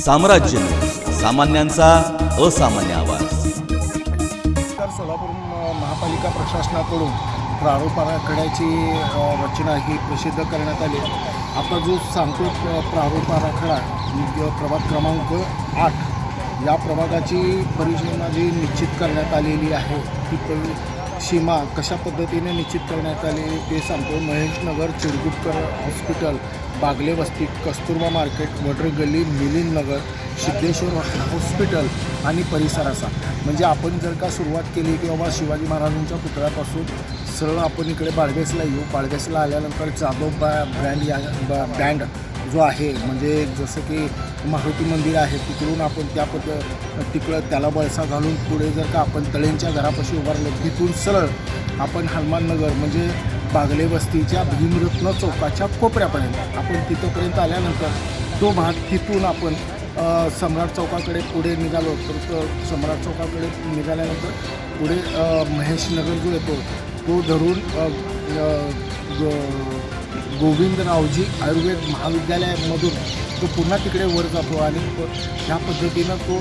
साम्राज्य सामान्यांचा असामान्य आवाज। सोलापूर महापालिका प्रशासनाकडून प्रारूप आराखड्याची रचना ही प्रसिद्ध करण्यात आली। आता जो सांगतो प्रारूप आराखडा प्रभाग क्रमांक 8 या प्रभागाची परिसीमा जी निश्चित करण्यात आलेली आहे ती सीमा कशा पद्धतीने निश्चित करण्यात आली ते सांगतो। महेशनगर, चिडगुपकर हॉस्पिटल, बागले वस्ती, कस्तुरबा मार्केट, वडर गल्ली, मिलिंद नगर, सिद्धेश्वर हॉस्पिटल आणि परिसराचा म्हणजे आपण जर का सुरुवात केली की बाबा शिवाजी महाराजांच्या पुतळ्यापासून सरळ आपण इकडे बाळगेसला येऊ। बाळगेसला आल्यानंतर जाधव बँड जो आहे म्हणजे जसं की मारुती मंदिर आहे तिकडून आपण तिकडं त्याला बळसा घालून पुढे जर का आपण तळेंच्या घरापाशी उभारलं तिथून सरळ आपण हनुमाननगर म्हणजे बागले वस्तीच्या भीमरत्न चौकाच्या कोपऱ्यापर्यंत आपण तिथंपर्यंत आल्यानंतर तो भाग तिथून आपण सम्राट चौकाकडे पुढे निघालो तर सम्राट चौकाकडे निघाल्यानंतर पुढे महेशनगर जो येतो तो धरून गोविंदरावजी आयुर्वेद महाविद्यालयामधून तो पुन्हा तिकडे वर जातो आणि ह्या पद्धतीनं तो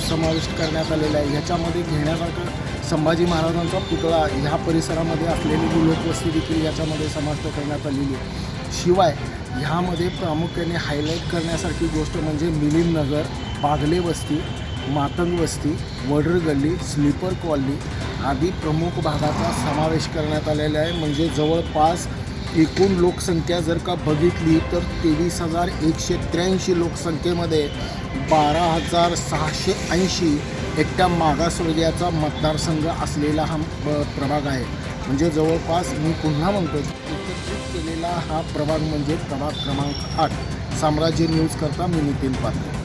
समाविष्ट करण्यात आलेला आहे। ह्याच्यामध्ये घेण्यासारखं संभाजी महाराजांचा पुतळा ह्या परिसरामध्ये असलेली जी लोकवस्ती देखील याच्यामध्ये समाविष्ट करण्यात आलेली आहे। शिवाय ह्यामध्ये प्रामुख्याने हायलाईट करण्यासारखी गोष्ट म्हणजे मिलिंद नगर, बागले वस्ती, मातंग वस्ती, वडर गल्ली, स्लीपर कॉलनी आदी प्रमुख भागाचा समावेश करण्यात आलेला आहे। म्हणजे जवळपास एकूण लोकसंख्या जर का बघितली तर 23,183 लोकसंख्येमध्ये 12,680 एकट्या मागासवर्गीयाचा मतदारसंघ असलेला हा प्रभाग आहे। म्हणजे जवळपास मी पुन्हा म्हणतो एकत्रित केलेला हा प्रभाग म्हणजे प्रभाग क्रमांक 8। साम्राज्य न्यूज करता मी नितीन पात्र।